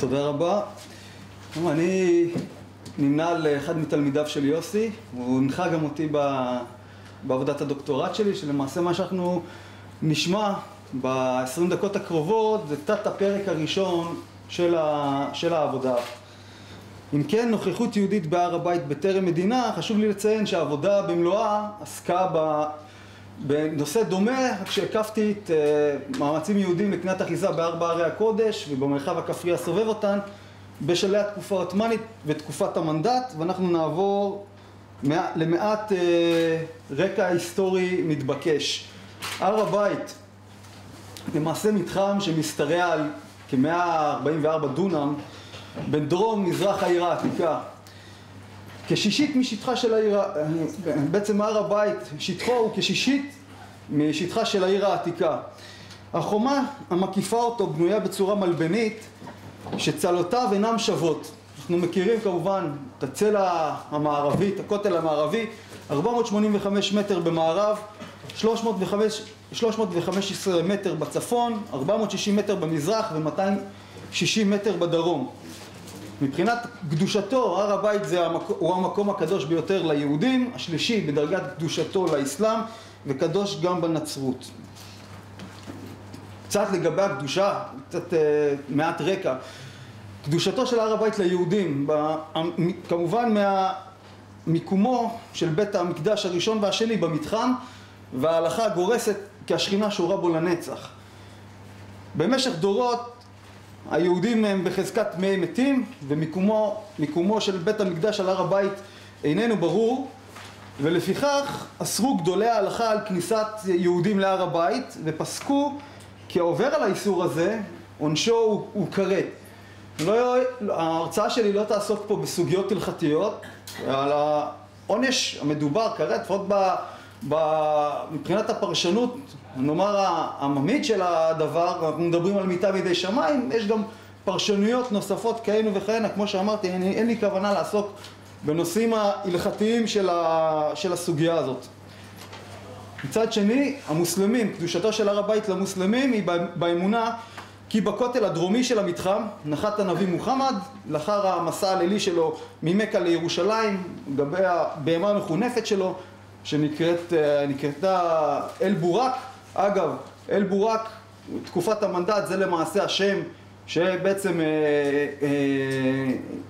תודה רבה. אני נמנה על אחד מתלמידיו של יוסי, הוא הנחה גם אותי בעבודת הדוקטורט שלי, שלמעשה מה שאנחנו נשמע ב-20 דקות הקרובות זה תת הפרק הראשון של העבודה. אם כן, נוכחות יהודית בהר הבית בטרם מדינה, חשוב לי לציין שהעבודה במלואה עסקה בנושא דומה, כשהקפתי את מאמצים יהודים לקניית אחיזה בארבע ערי הקודש ובמרחב הכפרי הסובב אותן בשלהי התקופה העות'מאנית ותקופת המנדט, ואנחנו נעבור למעט רקע היסטורי מתבקש. הר הבית למעשה מתחם שמשתרע על כ-144 דונם בין דרום מזרח העיר העתיקה. כשישית משטחה של העיר, בעצם הר הבית, שטחו הוא כשישית משטחה של העיר העתיקה. החומה המקיפה אותו בנויה בצורה מלבנית שצלותיו אינם שוות. אנחנו מכירים כמובן את הצלע המערבית, הכותל המערבי, 485 מטר במערב, 315 מטר בצפון, 460 מטר במזרח ו-260 מטר בדרום. מבחינת קדושתו, הר הבית הוא המקום הקדוש ביותר ליהודים, השלישי בדרגת קדושתו לאסלאם, וקדוש גם בנצרות. קצת לגבי הקדושה, קצת מעט רקע. קדושתו של הר הבית ליהודים, כמובן מהמיקומו של בית המקדש הראשון והשני במתחם, וההלכה גורסת כי השכינה שורה בו לנצח. במשך דורות היהודים הם בחזקת טמאי מתים, ומיקומו של בית המקדש על הר הבית איננו ברור, ולפיכך אסרו גדולי ההלכה על כניסת יהודים להר הבית, ופסקו כי העובר על האיסור הזה עונשו הוא כרת. ההרצאה שלי לא תעסוק פה בסוגיות הלכתיות, על העונש המדובר כרת, לפחות מבחינת הפרשנות, נאמר העממית של הדבר, אנחנו מדברים על מיתה בידי שמיים, יש גם פרשנויות נוספות כאלה וכהנה, כמו שאמרתי, אין לי כוונה לעסוק בנושאים ההלכתיים של הסוגיה הזאת. מצד שני, המוסלמים, קדושתו של הר הבית למוסלמים היא באמונה כי בכותל הדרומי של המתחם נחת הנביא מוחמד לאחר המסע הלילי שלו ממכה לירושלים, לגבי הבהמה המחונפת שלו שנקראתה אל בורק. אגב, אל בורק, תקופת המנדט, זה למעשה השם שבעצם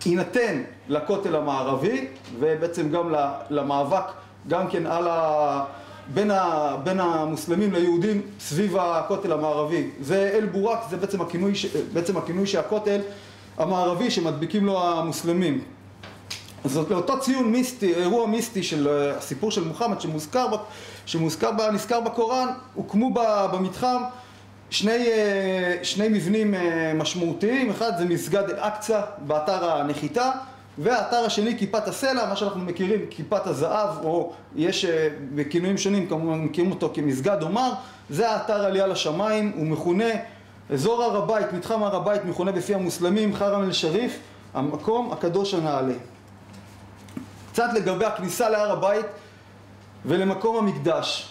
יינתן לכותל המערבי, ובעצם גם למאבק גם כן בין המוסלמים ליהודים סביב הכותל המערבי. זה אל בורק, זה בעצם הכינוי שהכותל המערבי שמדביקים לו המוסלמים. אז לאותו ציון מיסטי, אירוע מיסטי של הסיפור של מוחמד שנזכר בקוראן, הוקמו במתחם שני מבנים משמעותיים. אחד זה מסגד אל-אקצא באתר הנחיתה, והאתר השני כיפת הסלע, מה שאנחנו מכירים כיפת הזהב, או יש בכינויים שונים, כמובן מכירים אותו כמסגד עומר. זה האתר עלייה לשמיים, הוא מכונה אזור הר הבית, מתחם הר הבית מכונה בפי המוסלמים חרם אל-שריף, המקום הקדוש הנעלה. קצת לגבי הכניסה להר הבית ולמקום המקדש.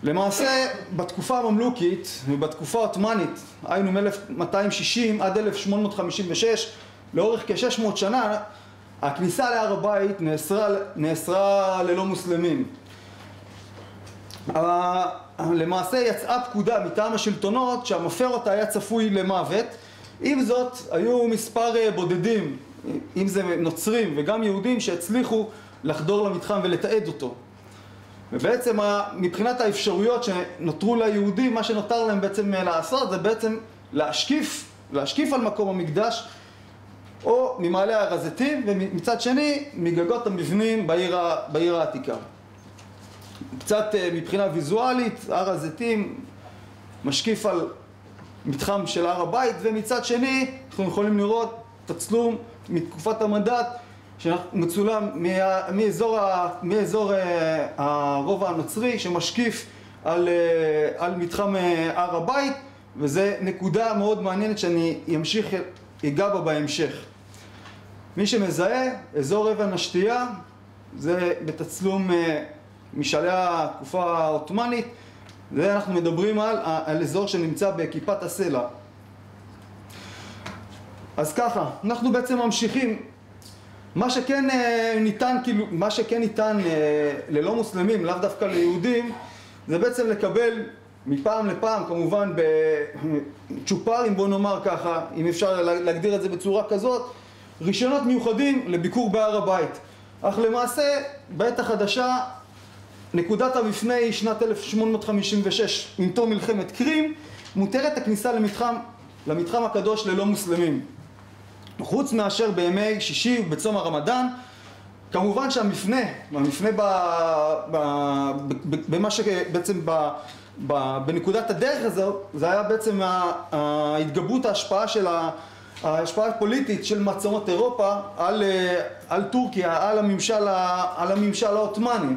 למעשה בתקופה הממלוכית ובתקופה העות'מאנית, היינו מ-1260 עד 1856, לאורך כ-600 שנה, הכניסה להר הבית נאסרה ללא מוסלמים. למעשה יצאה פקודה מטעם השלטונות שהמפר אותה היה צפוי למוות. עם זאת, היו מספר בודדים, אם זה נוצרים וגם יהודים, שהצליחו לחדור למתחם ולתעד אותו. ובעצם מבחינת האפשרויות שנותרו ליהודים, מה שנותר להם בעצם לעשות זה בעצם להשקיף על מקום המקדש, או ממעלה הר הזיתים, ומצד שני מגגות המבנים בעיר העתיקה. קצת מבחינה ויזואלית, הר הזיתים משקיף על מתחם של הר הבית, ומצד שני אנחנו יכולים לראות תצלום מתקופת המנדט שמצולם מאזור הרובע הנוצרי שמשקיף על מתחם הר הבית, וזה נקודה מאוד מעניינת שאני אגע בה בהמשך. מי שמזהה, אזור אבן השתייה, זה בתצלום משלהי התקופה העות'מאנית, זה אנחנו מדברים על אזור שנמצא בכיפת הסלע. אז ככה, אנחנו בעצם ממשיכים. מה שכן ניתן ללא מוסלמים, לאו דווקא ליהודים, זה בעצם לקבל מפעם לפעם, כמובן בצ'ופרים, בוא נאמר ככה, אם אפשר להגדיר את זה בצורה כזאת, רישיונות מיוחדים לביקור בהר הבית. אך למעשה, בעת החדשה, נקודת המפנה היא שנת 1856, עם תום מלחמת קרים, מותרת הכניסה למתחם הקדוש ללא מוסלמים. חוץ מאשר בימי שישי ובצום הרמדאן, כמובן שהמפנה במה שבעצם בנקודת הדרך הזו, זה היה בעצם ההתגברות ההשפעה הפוליטית של מעצמות אירופה על טורקיה, על הממשל העות'מאני.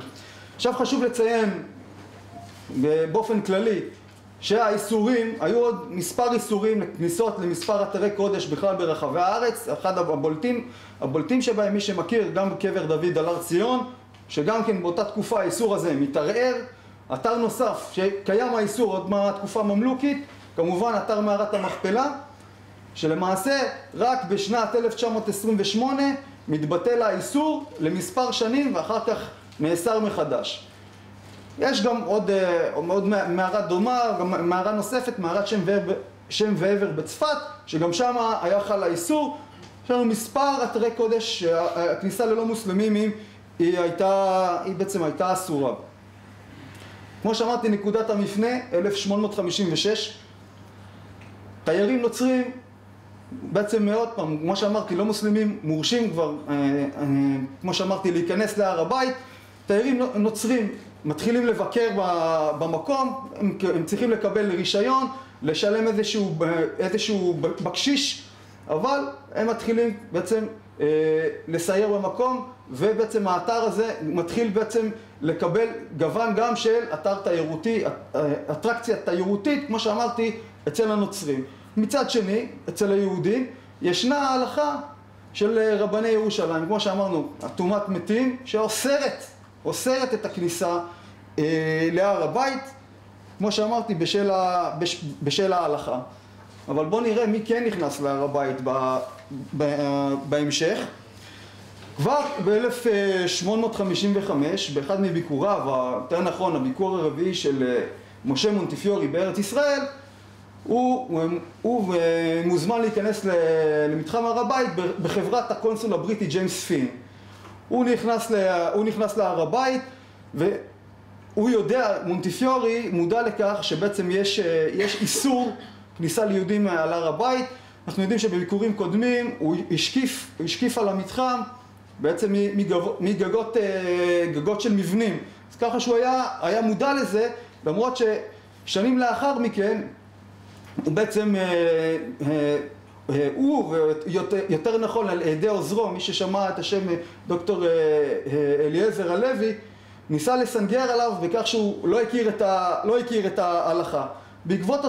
עכשיו חשוב לציין באופן כללי שהאיסורים, היו עוד מספר איסורים לכניסות למספר אתרי קודש בכלל ברחבי הארץ. אחד הבולטים שבהם, מי שמכיר, גם קבר דוד על הר ציון, שגם כן באותה תקופה האיסור הזה מתערער. אתר נוסף שקיים האיסור עוד מהתקופה הממלוכית, כמובן אתר מערת המכפלה, שלמעשה רק בשנת 1928 מתבטל האיסור למספר שנים ואחר כך נאסר מחדש. יש גם עוד מערה דומה, גם מערה נוספת, מערת שם ועבר בצפת, שגם שם היה חל האיסור. יש לנו מספר אתרי קודש שהכניסה ללא מוסלמים היא בעצם הייתה אסורה. כמו שאמרתי, נקודת המפנה 1856, תיירים נוצרים בעצם מאוד פעם, כמו שאמרתי, לא מוסלמים מורשים כבר, כמו שאמרתי, להיכנס להר הבית. תיירים נוצרים מתחילים לבקר במקום, הם צריכים לקבל רישיון, לשלם איזשהו בקשיש, אבל הם מתחילים בעצם לסייר במקום, ובעצם האתר הזה מתחיל בעצם לקבל גוון גם של אתר תיירותי, אטרקציה תיירותית, כמו שאמרתי, אצל הנוצרים. מצד שני, אצל היהודים, ישנה ההלכה של רבני ירושלים, כמו שאמרנו, טומאת מתים, שאוסרת את הכניסה להר הבית, כמו שאמרתי, בשל ההלכה. אבל בואו נראה מי כן נכנס להר הבית בהמשך. כבר ב-1855, באחד מביקוריו, יותר נכון, הביקור הרביעי של משה מונטיפיורי בארץ ישראל, הוא מוזמן להיכנס למתחם הר הבית בחברת הקונסול הבריטי ג'יימס פין. הוא נכנס להר הבית, והוא יודע, מונטיפיורי מודע לכך שבעצם יש איסור כניסה ליהודים על הר הבית. אנחנו יודעים שבביקורים קודמים הוא השקיף על המתחם בעצם מגגות של מבנים. אז ככה שהוא היה מודע לזה, למרות ששנים לאחר מכן הוא בעצם, יותר נכון על ידי עוזרו, מי ששמע את השם דוקטור אליעזר הלוי, ניסה לסנגר עליו בכך שהוא לא הכיר את ההלכה. בעקבות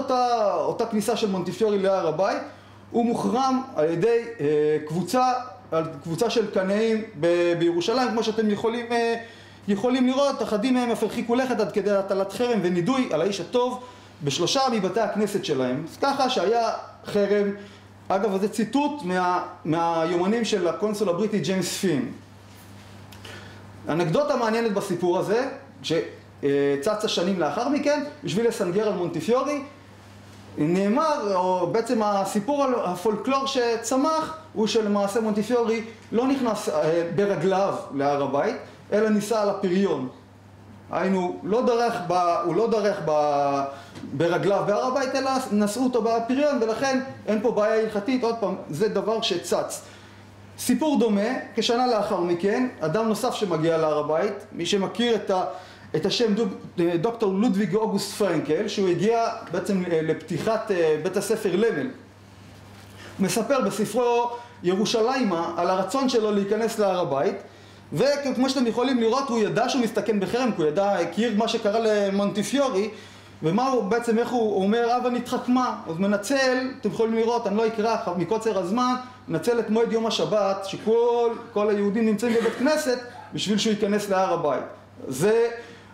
אותה כניסה של מונטיפיורי להר הבית, הוא מוחרם על ידי קבוצה של קנאים בירושלים. כמו שאתם יכולים לראות, אחדים מהם אף הרחיקו לכת עד כדי הטלת חרם ונידוי על האיש הטוב בשלושה מבתי הכנסת שלהם. אז ככה שהיה חרם. אגב, זה ציטוט מהיומנים של הקונסול הבריטי ג'יימס פין. האנקדוטה מעניינת בסיפור הזה, שצצה שנים לאחר מכן, בשביל לסנגר על מונטיפיורי, נאמר, או בעצם הסיפור על הפולקלור שצמח, הוא שלמעשה מונטיפיורי לא נכנס ברגליו להר הבית, אלא ניסה על הפריון. היינו, הוא לא דרך ברגליו בהר הבית, אלא נשאו אותו בפריון, ולכן אין פה בעיה הלכתית. עוד פעם, זה דבר שצץ. סיפור דומה, כשנה לאחר מכן, אדם נוסף שמגיע להר הבית, מי שמכיר את השם דוקטור לודוויג אוגוסט פרנקל, שהוא הגיע בעצם לפתיחת בית הספר למל. הוא מספר בספרו ירושלימה על הרצון שלו להיכנס להר הבית, וכמו שאתם יכולים לראות, הוא ידע שהוא מסתכן בחרם, כי הוא הכיר מה שקרה למונטיפיורי, ומה הוא בעצם, איך הוא אומר, אבא נתחכמה. אז מנצל, אתם יכולים לראות, אני לא אקרא מקוצר הזמן, מנצל את מועד יום השבת, שכל היהודים נמצאים בבית כנסת, בשביל שהוא ייכנס להר הבית.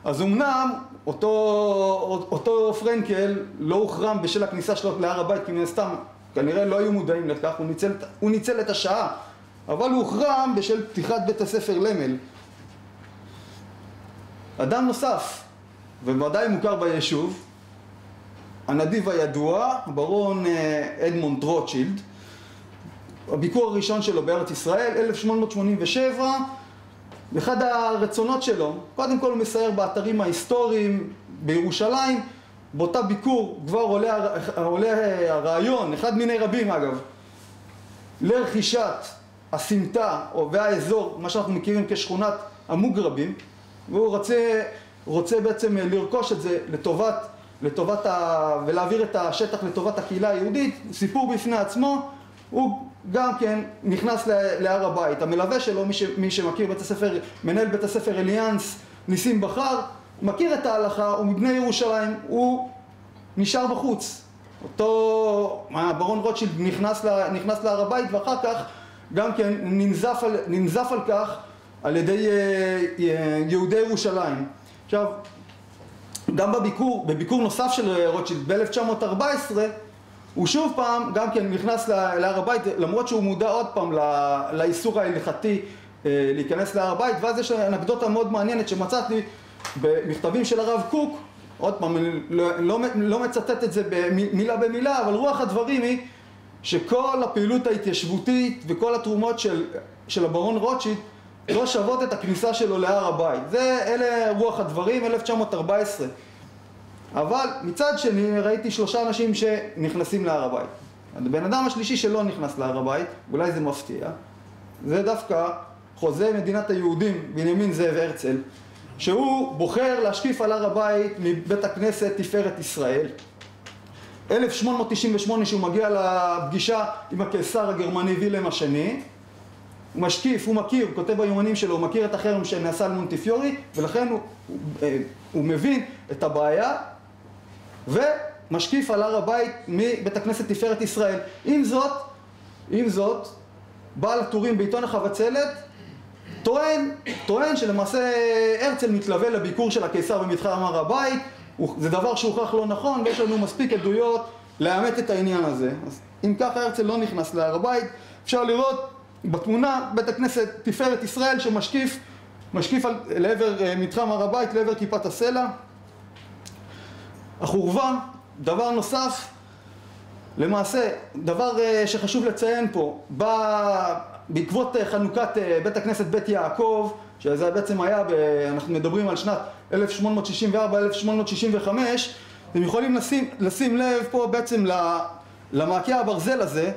אז אמנם אותו פרנקל לא הוחרם בשל הכניסה שלו להר הבית, כי מן הסתם כנראה לא היו מודעים לכך, הוא ניצל את השעה, אבל הוא הוחרם בשל פתיחת בית הספר למל. אדם נוסף, וודאי מוכר ביישוב, הנדיב הידוע, ברון אדמונד רוטשילד, הביקור הראשון שלו בארץ ישראל, 1887, אחד הרצונות שלו, קודם כל הוא מסייר באתרים ההיסטוריים בירושלים, באותה ביקור כבר עולה הרעיון, אחד מיני רבים אגב, לרכישת הסמטה והאזור, מה שאנחנו מכירים כשכונת המוגרבים, והוא רוצה בעצם לרכוש את זה ולהעביר את השטח לטובת הקהילה היהודית. סיפור בפני עצמו. הוא גם כן נכנס להר הבית. המלווה שלו, מי שמכיר בית הספר, מנהל בית הספר אליאנס ניסים בחר, מכיר את ההלכה, הוא מבני ירושלים, הוא נשאר בחוץ. אותו ברון רוטשילד נכנס להר הבית, ואחר כך גם כן ננזף על כך על ידי יהודי ירושלים. עכשיו, גם בביקור נוסף של רוטשילד ב-1914, הוא שוב פעם גם כן נכנס להר הבית, למרות שהוא מודע עוד פעם לאיסור ההלכתי להיכנס להר הבית. ואז יש אנקדוטה מאוד מעניינת שמצאתי במכתבים של הרב קוק, עוד פעם, אני לא מצטט את זה מילה במילה, אבל רוח הדברים היא שכל הפעילות ההתיישבותית וכל התרומות של הברון רוטשילד לא שוות את הכניסה שלו להר הבית. אלה רוח הדברים, 1914. אבל מצד שני ראיתי 3 אנשים שנכנסים להר הבית. הבן אדם השלישי שלא נכנס להר הבית, אולי זה מפתיע, זה דווקא חוזה מדינת היהודים בנימין זאב הרצל, שהוא בוחר להשקיף על הר הבית מבית הכנסת תפארת ישראל. 1898 שהוא מגיע לפגישה עם הקיסר הגרמני וילהלם השני, הוא משקיף, הוא מכיר, הוא כותב ביומנים שלו, הוא מכיר את החרם שנעשה על מונטיפיורי, ולכן הוא מבין את הבעיה, ומשקיף על הר הבית מבית הכנסת תפארת ישראל. עם זאת, בעל הטורים בעיתון החבצלת טוען שלמעשה הרצל מתלווה לביקור של הקיסר במתחם הר הבית. זה דבר שהוכח לא נכון, ויש לנו מספיק עדויות לאמת את העניין הזה. אז אם ככה הרצל לא נכנס להר הבית, אפשר לראות בתמונה בית הכנסת תפארת ישראל שמשקיף לעבר מתחם הר הבית, לעבר כיפת הסלע. החורבה, דבר נוסף, למעשה, דבר שחשוב לציין פה, בעקבות חנוכת בית הכנסת בית יעקב, שזה בעצם היה, אנחנו מדברים על שנת 1864-1865, אתם יכולים לשים לב פה בעצם למעקה הברזל הזה.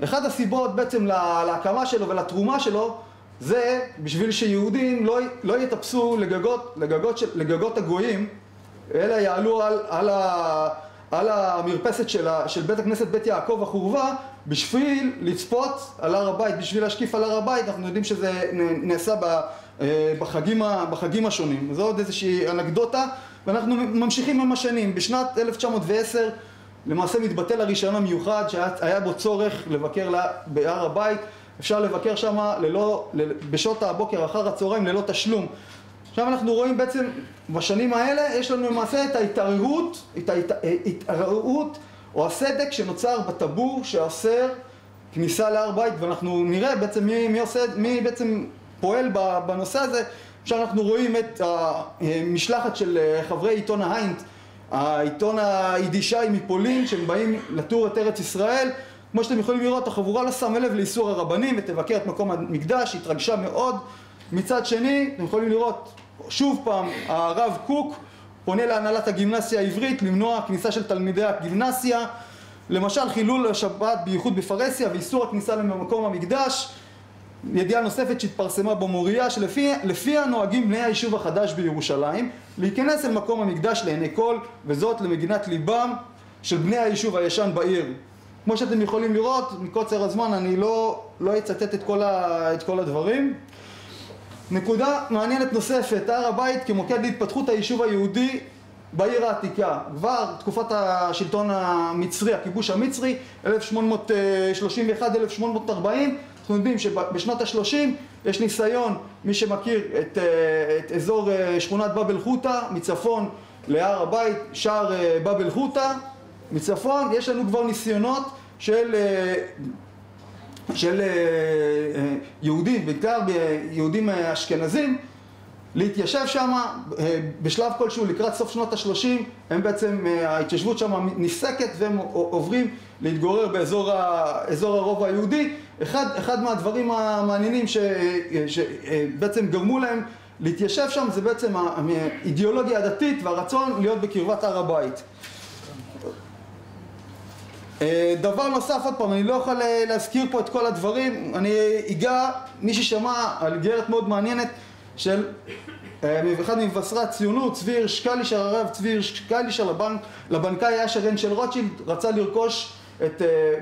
אחד הסיבות בעצם להקמה שלו ולתרומה שלו, זה בשביל שיהודים לא יטפסו לגגות הגויים, אלא יעלו על המרפסת של בית הכנסת בית יעקב החורבה, בשביל לצפות על הר הבית, בשביל להשקיף על הר הבית. אנחנו יודעים שזה נעשה בחגים השונים. זו עוד איזושהי אנקדוטה, ואנחנו ממשיכים עם השנים. בשנת 1910 למעשה מתבטל הרישיון המיוחד שהיה בו צורך לבקר בהר הבית. אפשר לבקר שם בשעות הבוקר אחר הצהריים ללא תשלום. עכשיו אנחנו רואים בעצם בשנים האלה יש לנו למעשה את ההתערערות או הסדק שנוצר בטבור שאוסר כניסה להר בית, ואנחנו נראה בעצם מי בעצם פועל בנושא הזה. עכשיו אנחנו רואים את המשלחת של חברי עיתון ההיינט, העיתון היידישאי מפולין, שהם באים לטור את ארץ ישראל. כמו שאתם יכולים לראות, החבורה לא שמה לב לאיסור הרבנים ותבקר את מקום המקדש, התרגשה מאוד. מצד שני, אתם יכולים לראות שוב פעם, הרב קוק פונה להנהלת הגימנסיה העברית למנוע כניסה של תלמידי הגימנסיה, למשל חילול השבת בייחוד בפרהסיה ואיסור הכניסה למקום המקדש. ידיעה נוספת שהתפרסמה במוריה, שלפיה נוהגים בני היישוב החדש בירושלים להיכנס אל מקום המקדש לעיני כל, וזאת למגינת ליבם של בני היישוב הישן בעיר. כמו שאתם יכולים לראות, מקוצר הזמן אני לא אצטט את כל הדברים. נקודה מעניינת נוספת, הר הבית כמוקד להתפתחות היישוב היהודי בעיר העתיקה. כבר תקופת השלטון המצרי, הכיבוש המצרי, 1831-1840, אנחנו יודעים שבשנות ה-30 יש ניסיון, מי שמכיר את אזור שכונת באבל חוטה, מצפון להר הבית, שער באבל חוטה, מצפון יש לנו כבר ניסיונות של יהודים, בעיקר יהודים אשכנזים, להתיישב שם בשלב כלשהו לקראת סוף שנות ה-30, הם בעצם, ההתיישבות שם נפסקת והם עוברים להתגורר באזור הרובע היהודי. אחד מהדברים המעניינים שבעצם גרמו להם להתיישב שם זה בעצם האידיאולוגיה הדתית והרצון להיות בקרבת הר הבית. דבר נוסף, עוד פעם, אני לא יכול להזכיר פה את כל הדברים, אני אגע, מי ששמע על איגרת מאוד מעניינת של אחד ממבשרי הציונות, צבי הירש קלישר, הרב צבי הירש קלישר, לבנקאי אשר רן של רוטשילד, רצה לרכוש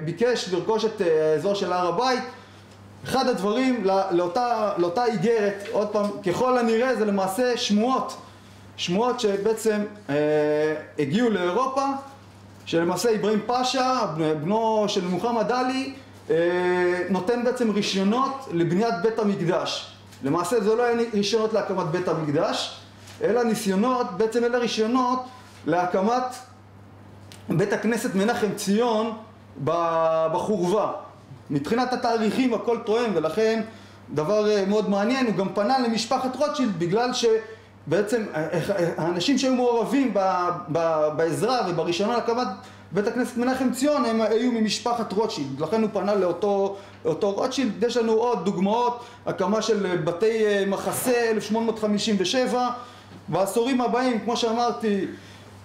ביקש לרכוש את האזור של הר הבית. אחד הדברים לאותה איגרת, עוד פעם, ככל הנראה זה למעשה שמועות שבעצם הגיעו לאירופה, שלמעשה אברהים פאשה, בנו של מוחמד עלי, נותן בעצם רישיונות לבניית בית המקדש. למעשה זה לא היה רישיונות להקמת בית המקדש, אלא ניסיונות, בעצם אלה רישיונות להקמת בית הכנסת מנחם ציון בחורבה. מבחינת התאריכים הכל תואם, ולכן דבר מאוד מעניין, הוא גם פנה למשפחת רוטשילד בגלל שבעצם האנשים שהיו מעורבים בעזרה ובראשונה להקמת בית הכנסת מנחם ציון הם היו ממשפחת רוטשילד, לכן הוא פנה לאותו רוטשילד. יש לנו עוד דוגמאות, הקמה של בתי מחסה 1857, בעשורים הבאים, כמו שאמרתי,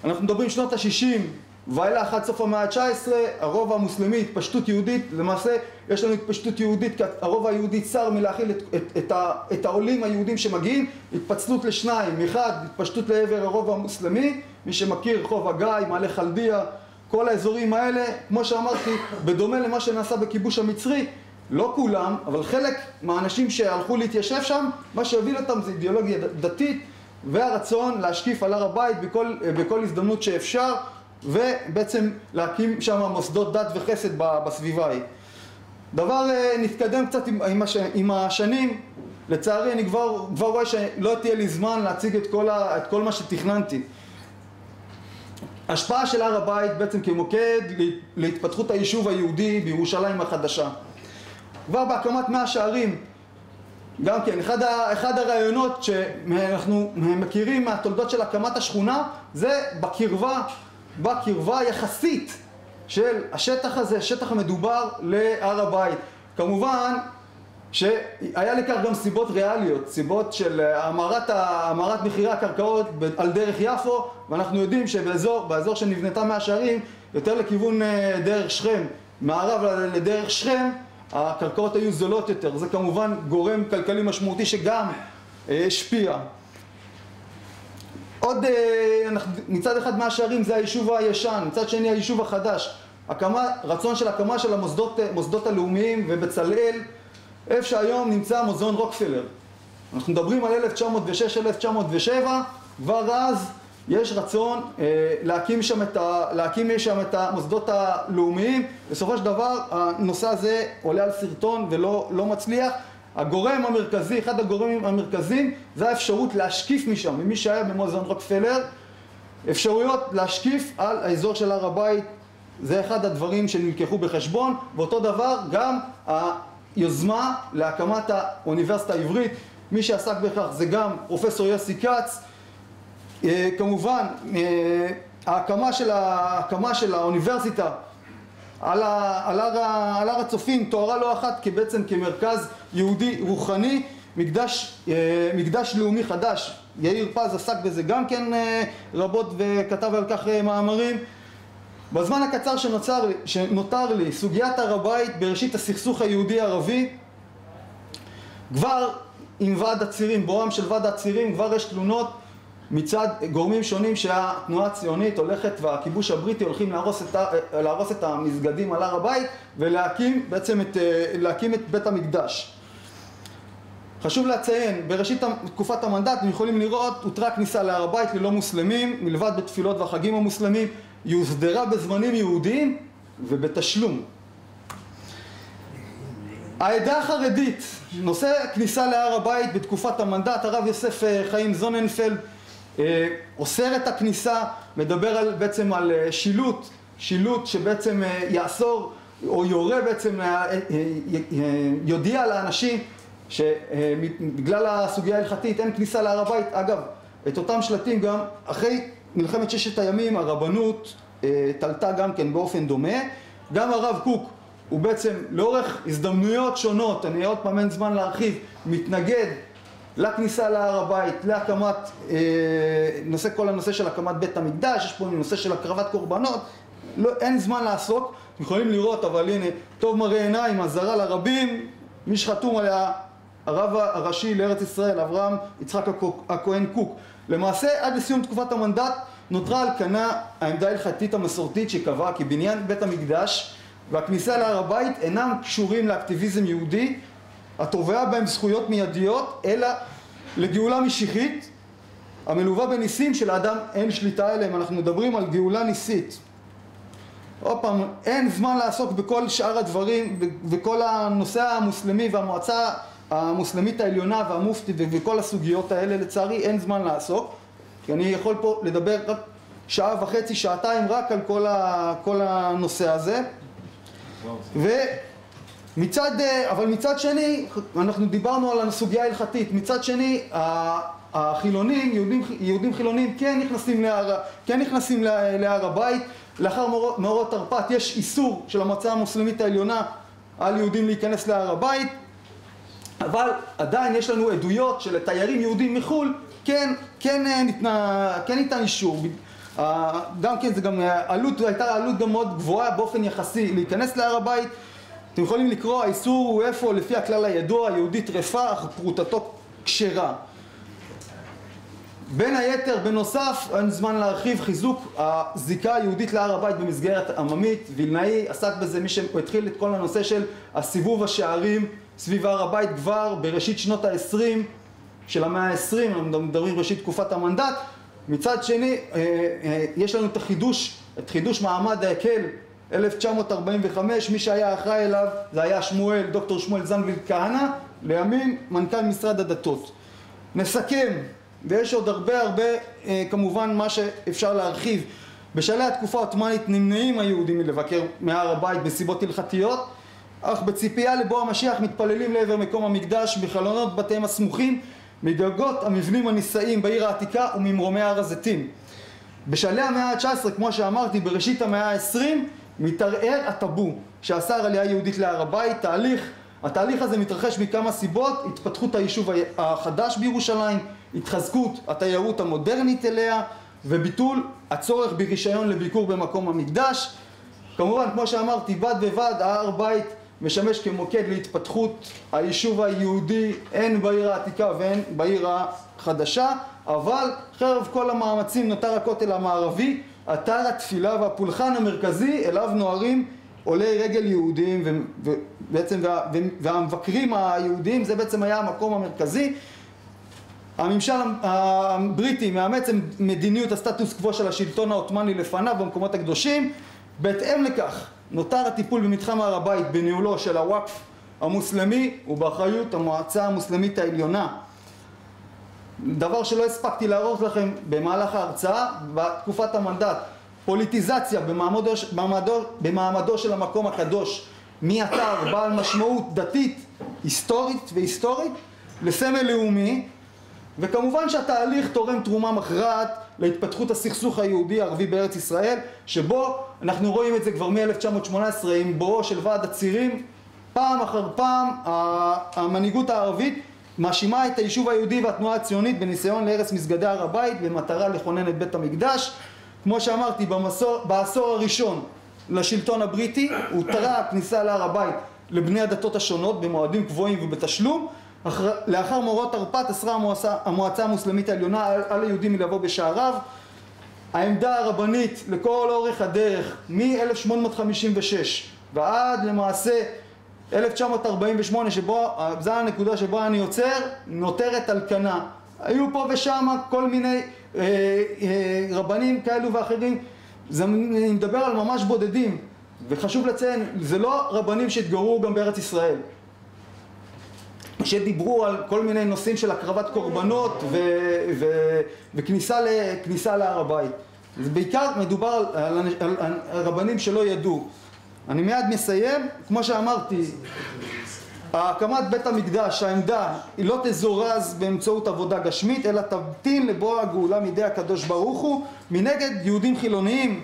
אנחנו מדברים שנות ה-60 ואילך עד סוף המאה ה-19, הרובע המוסלמי, התפשטות יהודית, למעשה יש לנו התפשטות יהודית, כי הרובע היהודי צר מלהכיל את העולים היהודים שמגיעים, התפצלות לשניים, אחד התפשטות לעבר הרובע המוסלמי, מי שמכיר רחוב הגיא, מעלה חלדיה, כל האזורים האלה, כמו שאמרתי, בדומה למה שנעשה בכיבוש המצרי, לא כולם, אבל חלק מהאנשים שהלכו להתיישב שם, מה שהוביל אותם זה אידיאולוגיה דתית והרצון להשקיף על הר הבית בכל הזדמנות שאפשר, ובעצם להקים שם מוסדות דת וחסד בסביבה ההיא. דבר נתקדם קצת עם השנים, לצערי אני כבר רואה שלא תהיה לי זמן להציג את כל מה שתכננתי. השפעה של הר הבית בעצם כמוקד להתפתחות היישוב היהודי בירושלים החדשה. כבר בהקמת מאה שערים, גם כן, אחד הרעיונות שאנחנו מכירים מהתולדות של הקמת השכונה, זה בקרבה יחסית של השטח הזה, השטח המדובר להר הבית. כמובן שהיה לכך גם סיבות ריאליות, סיבות של המרת מחירי הקרקעות על דרך יפו, ואנחנו יודעים שבאזור שנבנתה מאה שערים, יותר לכיוון דרך שכם, מערב לדרך שכם, הקרקעות היו זולות יותר. זה כמובן גורם כלכלי משמעותי שגם השפיע. עוד, מצד אחד מאה שערים זה היישוב הישן, מצד שני היישוב החדש. רצון של הקמה של המוסדות הלאומיים, ובצלאל, איפה שהיום נמצא מוזיאון רוקפלר. אנחנו מדברים על 1906-1907, כבר אז יש רצון להקים שם את המוסדות הלאומיים. בסופו של דבר הנושא הזה עולה על סרטון ולא מצליח. הגורם המרכזי, אחד הגורמים המרכזיים, זה האפשרות להשקיף משם, ממי שהיה במוזיאון רוקפלר, אפשרויות להשקיף על האזור של הר הבית, זה אחד הדברים שנלקחו בחשבון. ואותו דבר גם היוזמה להקמת האוניברסיטה העברית, מי שעסק בכך זה גם פרופסור יוסי כץ. כמובן ההקמה של האוניברסיטה על הר הצופים תוארה לא אחת בעצם כמרכז יהודי רוחני, מקדש לאומי חדש. יאיר פז עסק בזה גם כן רבות וכתב על כך מאמרים. בזמן הקצר שנותר לי, סוגיית הר הבית בראשית הסכסוך היהודי-ערבי, כבר עם ועד הצירים, בואם של ועד הצירים, כבר יש תלונות מצד גורמים שונים שהתנועה הציונית הולכת והכיבוש הבריטי הולכים להרוס את המסגדים על הר הבית ולהקים בעצם להקים את בית המקדש. חשוב לציין, בראשית תקופת המנדט אתם יכולים לראות הותרה כניסה להר הבית ללא מוסלמים, מלבד בתפילות והחגים המוסלמים, היא הוסדרה בזמנים יהודיים ובתשלום. העדה החרדית, נושא כניסה להר הבית בתקופת המנדט, הרב יוסף חיים זוננפלד אוסר את הכניסה, מדבר בעצם על שילוט שבעצם או יורה בעצם, יודיע לאנשים שבגלל הסוגיה ההלכתית אין כניסה להר הבית. אגב, את אותם שלטים גם אחרי מלחמת ששת הימים הרבנות תלתה גם כן באופן דומה. גם הרב קוק הוא בעצם לאורך הזדמנויות שונות, אני עוד פעם אין זמן להרחיב, מתנגד לכניסה להר הבית, להקמת, כל הנושא של הקמת בית המקדש, יש פה נושא של הקרבת קורבנות, לא, אין זמן לעסוק, אתם יכולים לראות, אבל הנה, טוב מראה עיניים, אזהרה לרבים, מי שחתום עליה, הרב הראשי לארץ ישראל, אברהם יצחק הכהן קוק. למעשה, עד לסיום תקופת המנדט, נותרה על כנה העמדה ההלכתית המסורתית שקבעה כי בניין בית המקדש והכניסה להר הבית אינם קשורים לאקטיביזם יהודי, התובע בהם זכויות מיידיות, אלא לגאולה משיחית, המלווה בניסים שלאדם אין שליטה עליהם. אנחנו מדברים על גאולה ניסית. עוד פעם, אין זמן לעסוק בכל שאר הדברים, וכל הנושא המוסלמי והמועצה המוסלמית העליונה והמופתי וכל הסוגיות האלה, לצערי אין זמן לעסוק, כי אני יכול פה לדבר רק שעה וחצי, שעתיים רק על כל הנושא הזה. אבל מצד שני, אנחנו דיברנו על הסוגיה ההלכתית, מצד שני, החילונים, יהודים חילונים כן נכנסים להר הבית. לאחר מאורעות תרפ"ט יש איסור של המועצה המוסלמית העליונה על יהודים להיכנס להר הבית, אבל עדיין יש לנו עדויות של תיירים יהודים מחו"ל, כן ניתן אישור. גם כן, זה גם הייתה עלות גם מאוד גבוהה באופן יחסי להיכנס להר הבית. אתם יכולים לקרוא, האיסור הוא איפה לפי הכלל הידוע, יהודי טרפה אך פרוטתו כשרה. בין היתר, בנוסף, אין זמן להרחיב, חיזוק הזיקה היהודית להר הבית במסגרת עממית. וילנאי עסק בזה, מי שהתחיל את כל הנושא של הסיבוב השערים סביב הר הבית כבר בראשית שנות ה-20 של המאה ה-20, אנחנו מדברים ראשית תקופת המנדט. מצד שני, יש לנו את חידוש מעמד ההקל 1945, מי שהיה אחראי אליו זה היה דוקטור שמואל זנדוויל כהנא, לימים מנכ"ל משרד הדתות. נסכם, ויש עוד הרבה כמובן מה שאפשר להרחיב. בשלהי התקופה העות'מאנית נמנעים היהודים מלבקר מהר הבית בסיבות הלכתיות, אך בציפייה לבוא המשיח מתפללים לעבר מקום המקדש בחלונות בתיהם הסמוכים, מגגות המבנים הנישאיים בעיר העתיקה וממרומי הר הזיתים. בשלהי המאה ה-19, כמו שאמרתי, בראשית המאה ה-20, מתערער הטאבו שאסר עלייה יהודית להר הבית. התהליך הזה מתרחש מכמה סיבות: התפתחות היישוב החדש בירושלים, התחזקות התיירות המודרנית אליה, וביטול הצורך ברישיון לביקור במקום המקדש. כמובן, כמו שאמרתי, בד בבד ההר בית משמש כמוקד להתפתחות היישוב היהודי הן בעיר העתיקה והן בעיר החדשה, אבל חרף כל המאמצים נותר הכותל המערבי אתר התפילה והפולחן המרכזי אליו נוהרים עולי רגל יהודים והמבקרים היהודים. זה בעצם היה המקום המרכזי. הממשל הבריטי מאמץ מדיניות הסטטוס קוו של השלטון העות'מאני לפניו במקומות הקדושים. בהתאם לכך נותר הטיפול במתחם הר הבית בניהולו של הווקף המוסלמי ובאחריות המועצה המוסלמית העליונה. דבר שלא הספקתי להראות לכם במהלך ההרצאה, בתקופת המנדט, פוליטיזציה במעמדו של המקום הקדוש מאתר בעל משמעות דתית, היסטורית לסמל לאומי, וכמובן שהתהליך תורם תרומה מכרעת להתפתחות הסכסוך היהודי הערבי בארץ ישראל, שבו אנחנו רואים את זה כבר מ-1918 עם בואו של ועד הצירים. פעם אחר פעם המנהיגות הערבית מאשימה את היישוב היהודי והתנועה הציונית בניסיון להרס מסגדי הר הבית במטרה לכונן את בית המקדש. כמו שאמרתי, בעשור הראשון לשלטון הבריטי הותרה הכניסה להר הבית לבני הדתות השונות במועדים קבועים ובתשלום. לאחר מאורעות תרפ"ט אסרה המועצה המוסלמית העליונה על היהודים מלבוא בשעריו. העמדה הרבנית לכל אורך הדרך מ-1856 ועד למעשה 1948, זו הנקודה שבה אני עוצר, נותרת על כנה. היו פה ושם כל מיני רבנים כאלו ואחרים, אני מדבר על ממש בודדים, וחשוב לציין, זה לא רבנים שהתגוררו גם בארץ ישראל, שדיברו על כל מיני נושאים של הקרבת קורבנות וכניסה להר הבית. בעיקר מדובר על רבנים שלא ידעו. אני מיד מסיים. כמו שאמרתי, הקמת בית המקדש, העמדה היא לא תזורז באמצעות עבודה גשמית, אלא תמתין לבוא הגאולה מידי הקדוש ברוך הוא. מנגד, יהודים חילוניים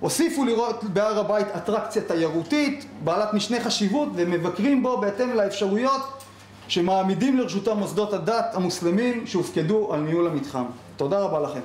הוסיפו לראות בהר הבית אטרקציה תיירותית בעלת משנה חשיבות, ומבקרים בו בהתאם לאפשרויות שמעמידים לרשותם מוסדות הדת המוסלמים שהופקדו על ניהול המתחם. תודה רבה לכם.